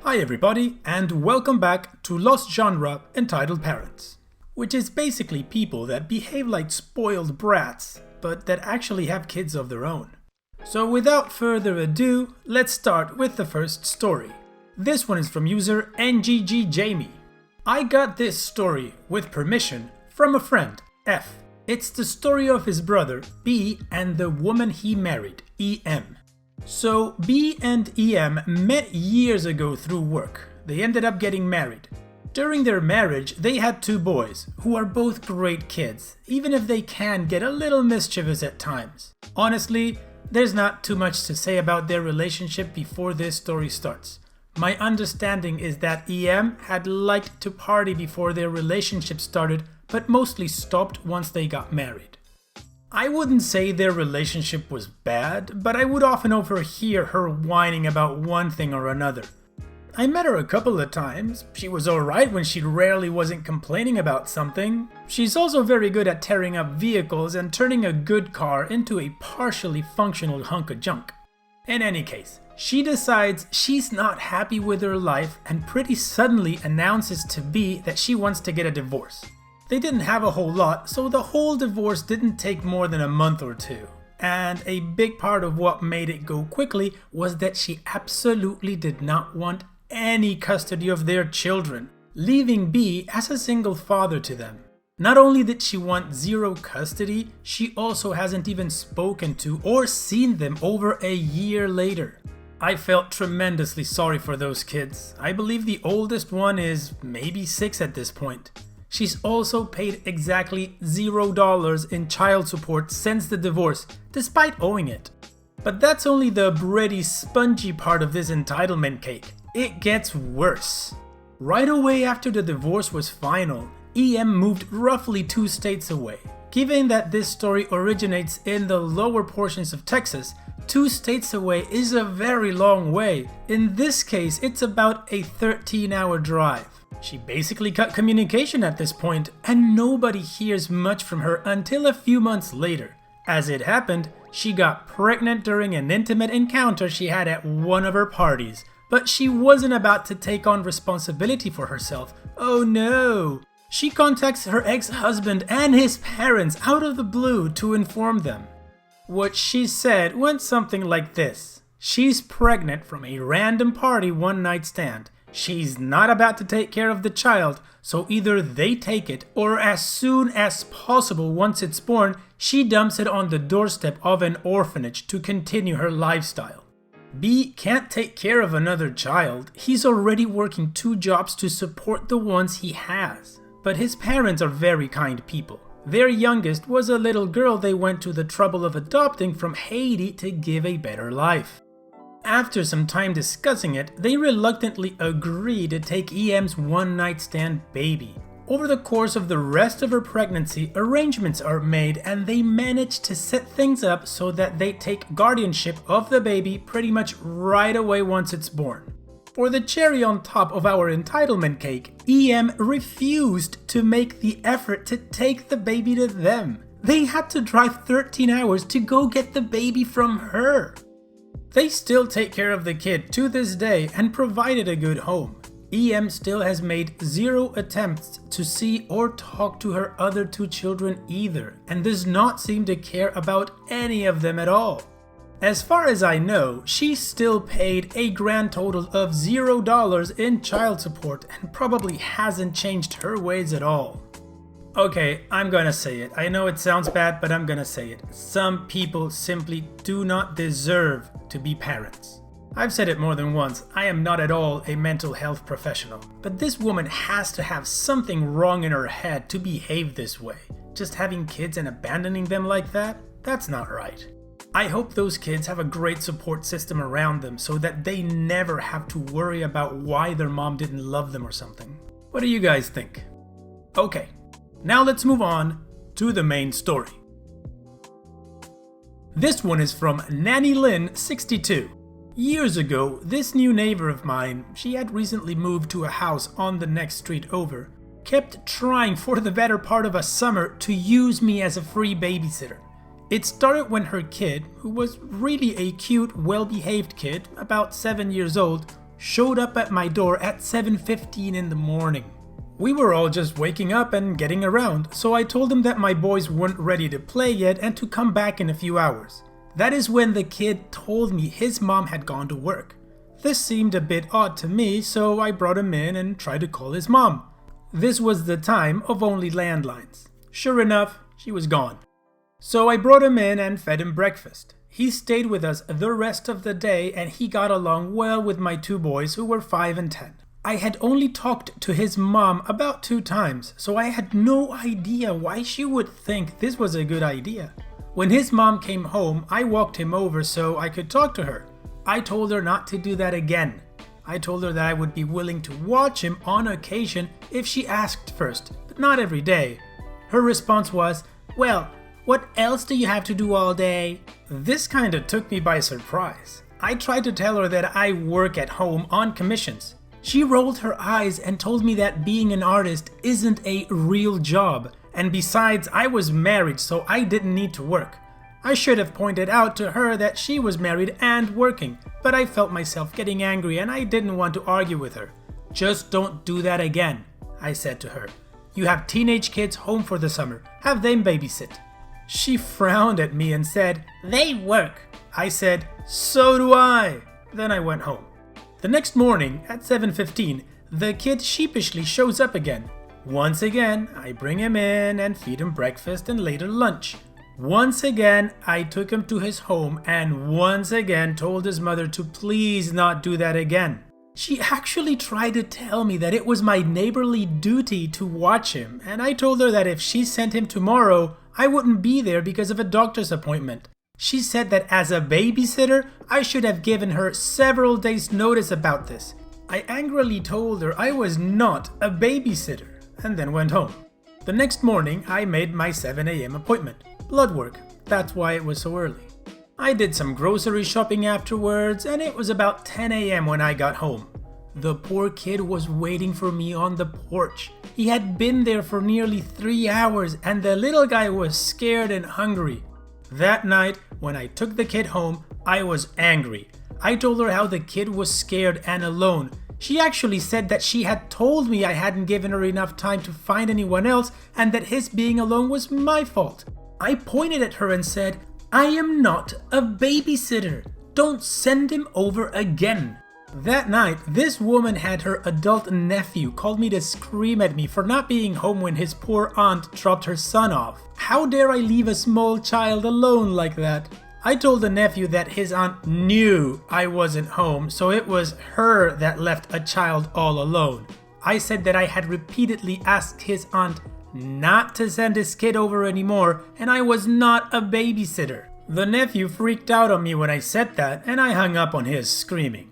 Hi everybody, and welcome back to Lost Genre entitled Parents, which is basically people that behave like spoiled brats, but that actually have kids of their own. So without further ado, let's start with the first story. This one is from user NGGJamie. I got this story with permission from a friend, F. It's the story of his brother, B, and the woman he married, EM. So B and EM met years ago through work. They ended up getting married. During their marriage, they had two boys, who are both great kids, even if they can get a little mischievous at times. Honestly, there's not too much to say about their relationship before this story starts. My understanding is that EM had liked to party before their relationship started, but mostly stopped once they got married. I wouldn't say their relationship was bad, but I would often overhear her whining about one thing or another. I met her a couple of times. She was alright when she rarely wasn't complaining about something. She's also very good at tearing up vehicles and turning a good car into a partially functional hunk of junk. In any case, she decides she's not happy with her life and pretty suddenly announces to B that she wants to get a divorce. They didn't have a whole lot, so the whole divorce didn't take more than a month or two. And a big part of what made it go quickly was that she absolutely did not want any custody of their children, leaving B as a single father to them. Not only did she want zero custody, she also hasn't even spoken to or seen them over a year later. I felt tremendously sorry for those kids. I believe the oldest one is maybe 6 at this point. She's also paid exactly $0 in child support since the divorce, despite owing it. But that's only the pretty spongy part of this entitlement cake. It gets worse. Right away after the divorce was final, EM moved roughly 2 states away. Given that this story originates in the lower portions of Texas, 2 states away is a very long way. In this case, it's about a 13-hour drive. She basically cut communication at this point, and nobody hears much from her until a few months later. As it happened, she got pregnant during an intimate encounter she had at one of her parties, but she wasn't about to take on responsibility for herself. Oh no! She contacts her ex-husband and his parents out of the blue to inform them. What she said went something like this. She's pregnant from a random party one-night stand. She's not about to take care of the child, so either they take it or as soon as possible once it's born, she dumps it on the doorstep of an orphanage to continue her lifestyle. B can't take care of another child. He's already working 2 jobs to support the ones he has. But his parents are very kind people. Their youngest was a little girl they went to the trouble of adopting from Haiti to give a better life. After some time discussing it, they reluctantly agreed to take EM's one-night stand baby. Over the course of the rest of her pregnancy, arrangements are made and they manage to set things up so that they take guardianship of the baby pretty much right away once it's born. For the cherry on top of our entitlement cake, EM refused to make the effort to take the baby to them. They had to drive 13 hours to go get the baby from her. They still take care of the kid to this day and provided a good home. EM still has made 0 attempts to see or talk to her other 2 children either, and does not seem to care about any of them at all. As far as I know, she still paid a grand total of $0 in child support and probably hasn't changed her ways at all. Okay, I'm gonna say it. I know it sounds bad, but I'm gonna say it. Some people simply do not deserve to be parents. I've said it more than once, I am not at all a mental health professional, but this woman has to have something wrong in her head to behave this way. Just having kids and abandoning them like that? That's not right. I hope those kids have a great support system around them so that they never have to worry about why their mom didn't love them or something. What do you guys think? Okay. Now let's move on to the main story. This one is from Nanny Lynn 62. Years ago, this new neighbor of mine, she had recently moved to a house on the next street over, kept trying for the better part of a summer to use me as a free babysitter. It started when her kid, who was really a cute, well-behaved kid, about 7 years old, showed up at my door at 7:15 in the morning. We were all just waking up and getting around, so I told him that my boys weren't ready to play yet and to come back in a few hours. That is when the kid told me his mom had gone to work. This seemed a bit odd to me, so I brought him in and tried to call his mom. This was the time of only landlines. Sure enough, she was gone. So I brought him in and fed him breakfast. He stayed with us the rest of the day and he got along well with my two boys who were 5 and 10. I had only talked to his mom about 2 times, so I had no idea why she would think this was a good idea. When his mom came home, I walked him over so I could talk to her. I told her not to do that again. I told her that I would be willing to watch him on occasion if she asked first, but not every day. Her response was, "Well, what else do you have to do all day?" This kinda took me by surprise. I tried to tell her that I work at home on commissions. She rolled her eyes and told me that being an artist isn't a real job, and besides, I was married, so I didn't need to work. I should have pointed out to her that she was married and working, but I felt myself getting angry and I didn't want to argue with her. "Just don't do that again," I said to her. "You have teenage kids home for the summer. Have them babysit." She frowned at me and said, "They work." I said, "So do I." Then I went home. The next morning at 7:15, the kid sheepishly shows up again. Once again, I bring him in and feed him breakfast and later lunch. Once again, I took him to his home and once again told his mother to please not do that again. She actually tried to tell me that it was my neighborly duty to watch him, and I told her that if she sent him tomorrow, I wouldn't be there because of a doctor's appointment. She said that as a babysitter, I should have given her several days' notice about this. I angrily told her I was not a babysitter and then went home. The next morning, I made my 7 a.m. appointment. Blood work, that's why it was so early. I did some grocery shopping afterwards and it was about 10 a.m. when I got home. The poor kid was waiting for me on the porch. He had been there for nearly 3 hours and the little guy was scared and hungry. That night, when I took the kid home, I was angry. I told her how the kid was scared and alone. She actually said that she had told me I hadn't given her enough time to find anyone else and that his being alone was my fault. I pointed at her and said, "I am not a babysitter. Don't send him over again." That night, this woman had her adult nephew call me to scream at me for not being home when his poor aunt dropped her son off. How dare I leave a small child alone like that? I told the nephew that his aunt knew I wasn't home, so it was her that left a child all alone. I said that I had repeatedly asked his aunt not to send his kid over anymore, and I was not a babysitter. The nephew freaked out on me when I said that, and I hung up on his screaming.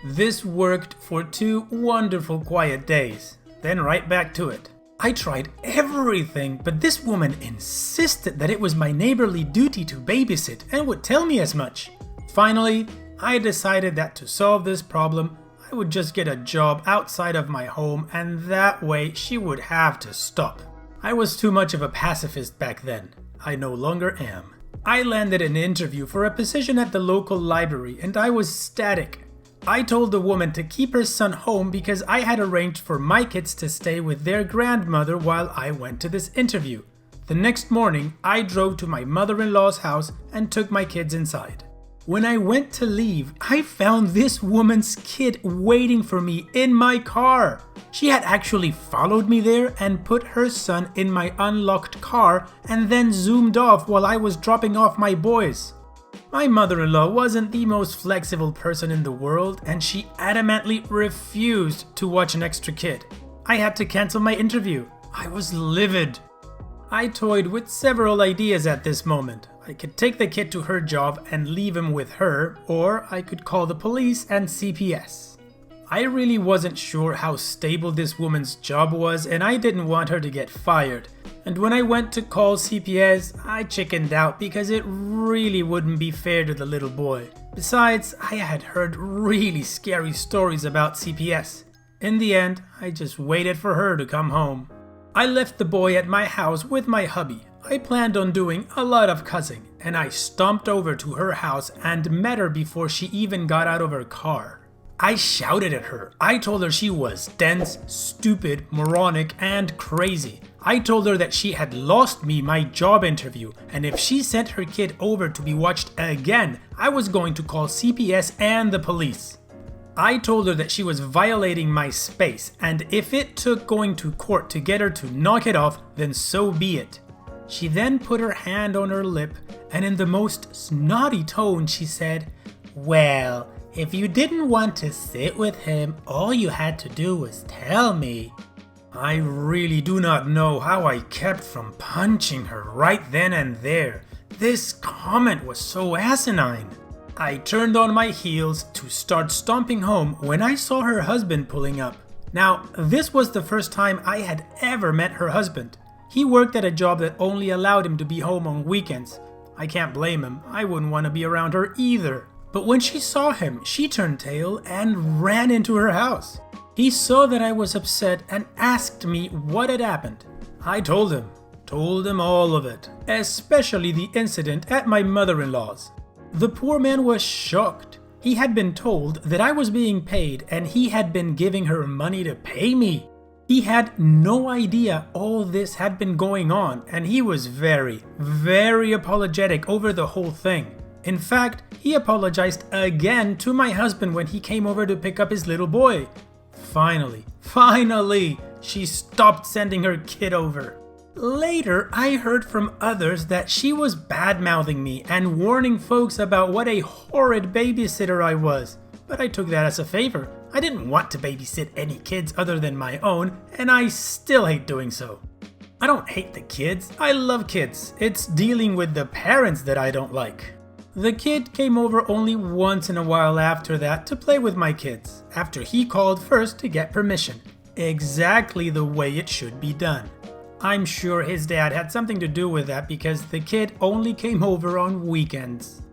This worked for 2 wonderful quiet days, then right back to it. I tried everything, but this woman insisted that it was my neighborly duty to babysit and would tell me as much. Finally, I decided that to solve this problem, I would just get a job outside of my home and that way she would have to stop. I was too much of a pacifist back then. I no longer am. I landed an interview for a position at the local library and I was ecstatic. I told the woman to keep her son home because I had arranged for my kids to stay with their grandmother while I went to this interview. The next morning, I drove to my mother-in-law's house and took my kids inside. When I went to leave, I found this woman's kid waiting for me in my car. She had actually followed me there and put her son in my unlocked car and then zoomed off while I was dropping off my boys. My mother-in-law wasn't the most flexible person in the world and she adamantly refused to watch an extra kid. I had to cancel my interview. I was livid. I toyed with several ideas at this moment. I could take the kid to her job and leave him with her, or I could call the police and CPS. I really wasn't sure how stable this woman's job was and I didn't want her to get fired. And when I went to call CPS, I chickened out because it really wouldn't be fair to the little boy. Besides, I had heard really scary stories about CPS. In the end, I just waited for her to come home. I left the boy at my house with my hubby. I planned on doing a lot of cussing, and I stomped over to her house and met her before she even got out of her car. I shouted at her. I told her she was dense, stupid, moronic, and crazy. I told her that she had lost me my job interview, and if she sent her kid over to be watched again, I was going to call CPS and the police. I told her that she was violating my space, and if it took going to court to get her to knock it off, then so be it. She then put her hand on her lip, and in the most snotty tone she said, "Well, if you didn't want to sit with him, all you had to do was tell me." I really do not know how I kept from punching her right then and there. This comment was so asinine. I turned on my heels to start stomping home when I saw her husband pulling up. Now, this was the first time I had ever met her husband. He worked at a job that only allowed him to be home on weekends. I can't blame him. I wouldn't want to be around her either. But when she saw him, she turned tail and ran into her house. He saw that I was upset and asked me what had happened. I told him all of it, especially the incident at my mother-in-law's. The poor man was shocked. He had been told that I was being paid and he had been giving her money to pay me. He had no idea all this had been going on, and he was very, very apologetic over the whole thing. In fact, he apologized again to my husband when he came over to pick up his little boy. Finally, she stopped sending her kid over. Later, I heard from others that she was bad-mouthing me and warning folks about what a horrid babysitter I was. But I took that as a favor. I didn't want to babysit any kids other than my own, and I still hate doing so. I don't hate the kids. I love kids. It's dealing with the parents that I don't like. The kid came over only once in a while after that to play with my kids, after he called first to get permission. Exactly the way it should be done. I'm sure his dad had something to do with that because the kid only came over on weekends.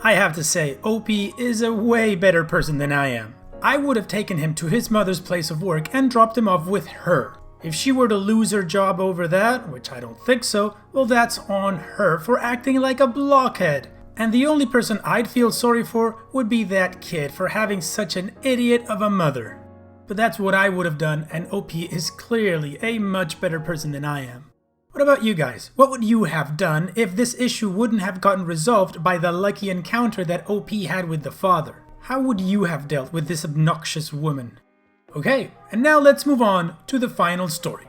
I have to say, OP is a way better person than I am. I would have taken him to his mother's place of work and dropped him off with her. If she were to lose her job over that, which I don't think so, well, that's on her for acting like a blockhead. And the only person I'd feel sorry for would be that kid for having such an idiot of a mother. But that's what I would have done, and OP is clearly a much better person than I am. What about you guys? What would you have done if this issue wouldn't have gotten resolved by the lucky encounter that OP had with the father? How would you have dealt with this obnoxious woman? Okay, and now let's move on to the final story.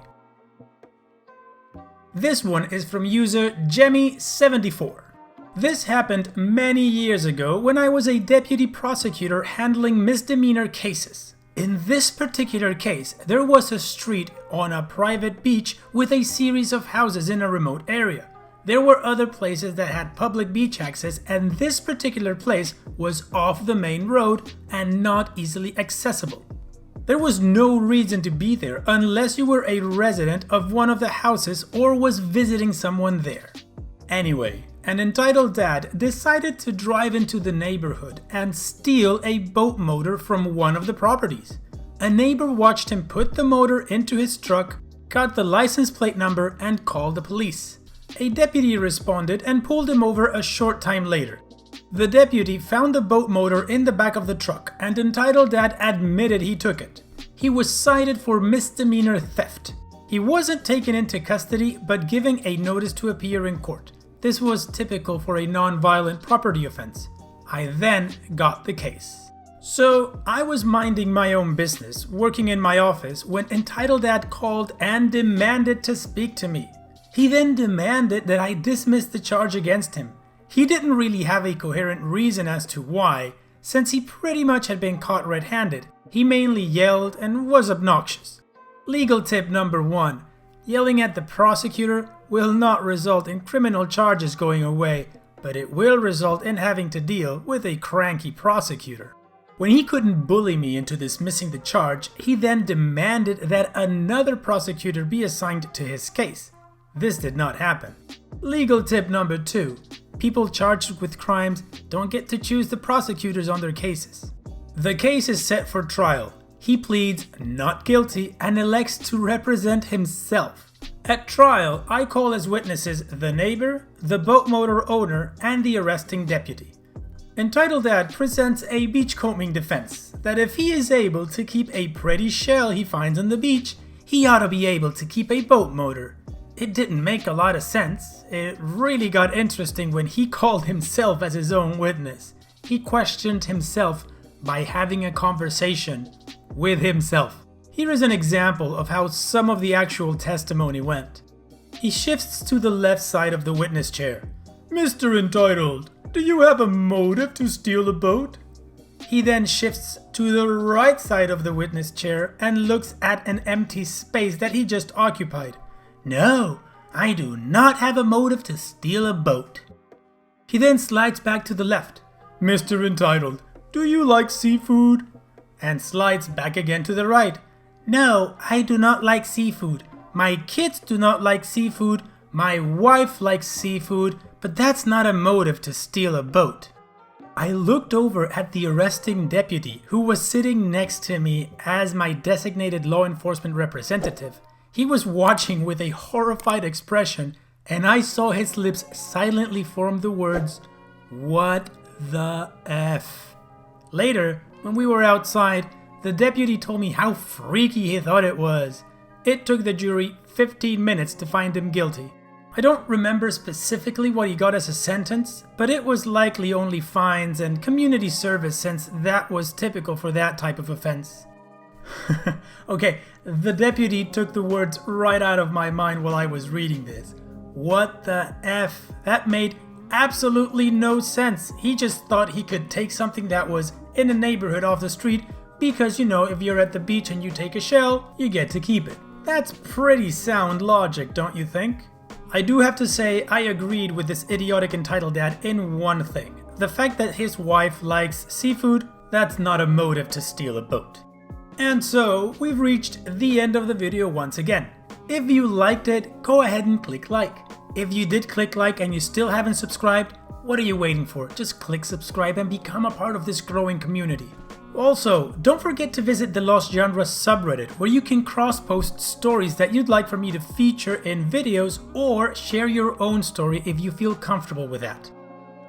This one is from user Jemmy74. This happened many years ago when I was a deputy prosecutor handling misdemeanor cases. In this particular case, there was a street on a private beach with a series of houses in a remote area. There were other places that had public beach access, and this particular place was off the main road and not easily accessible. There was no reason to be there unless you were a resident of one of the houses or was visiting someone there. Anyway, an entitled dad decided to drive into the neighborhood and steal a boat motor from one of the properties. A neighbor watched him put the motor into his truck, got the license plate number, and called the police. A deputy responded and pulled him over a short time later. The deputy found the boat motor in the back of the truck, and entitled dad admitted he took it. He was cited for misdemeanor theft. He wasn't taken into custody, but given a notice to appear in court. This was typical for a non-violent property offense. I then got the case. So, I was minding my own business, working in my office, when entitled dad called and demanded to speak to me. He then demanded that I dismiss the charge against him. He didn't really have a coherent reason as to why, since he pretty much had been caught red-handed. He mainly yelled and was obnoxious. Legal tip number 1. Yelling at the prosecutor will not result in criminal charges going away, but it will result in having to deal with a cranky prosecutor. When he couldn't bully me into dismissing the charge, he then demanded that another prosecutor be assigned to his case. This did not happen. Legal tip number 2. People charged with crimes don't get to choose the prosecutors on their cases. The case is set for trial. He pleads not guilty and elects to represent himself. At trial, I call as witnesses the neighbor, the boat motor owner, and the arresting deputy. Entitled Dad presents a beachcombing defense that if he is able to keep a pretty shell he finds on the beach, he ought to be able to keep a boat motor. It didn't make a lot of sense. It really got interesting when he called himself as his own witness. He questioned himself by having a conversation with himself. Here is an example of how some of the actual testimony went. He shifts to the left side of the witness chair. "Mr. Entitled, do you have a motive to steal a boat?" He then shifts to the right side of the witness chair and looks at an empty space that he just occupied. "No, I do not have a motive to steal a boat." He then slides back to the left. "Mr. Entitled, do you like seafood?" And slides back again to the right. "No, I do not like seafood. My kids do not like seafood. My wife likes seafood, but that's not a motive to steal a boat." I looked over at the arresting deputy who was sitting next to me as my designated law enforcement representative. He was watching with a horrified expression, and I saw his lips silently form the words, "What the F?" Later, when we were outside, the deputy told me how freaky he thought it was. It took the jury 15 minutes to find him guilty. I don't remember specifically what he got as a sentence, but it was likely only fines and community service since that was typical for that type of offense. Okay, the deputy took the words right out of my mind while I was reading this. What the F? That made absolutely no sense. He just thought he could take something that was in a neighborhood off the street because, if you're at the beach and you take a shell, you get to keep it. That's pretty sound logic, don't you think? I do have to say I agreed with this idiotic entitled dad in one thing. The fact that his wife likes seafood, that's not a motive to steal a boat. And so, we've reached the end of the video once again. If you liked it, go ahead and click like. If you did click like and you still haven't subscribed, what are you waiting for? Just click subscribe and become a part of this growing community. Also, don't forget to visit the Lost Genre subreddit where you can cross-post stories that you'd like for me to feature in videos or share your own story if you feel comfortable with that.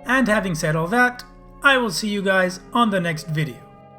And having said all that, I will see you guys on the next video.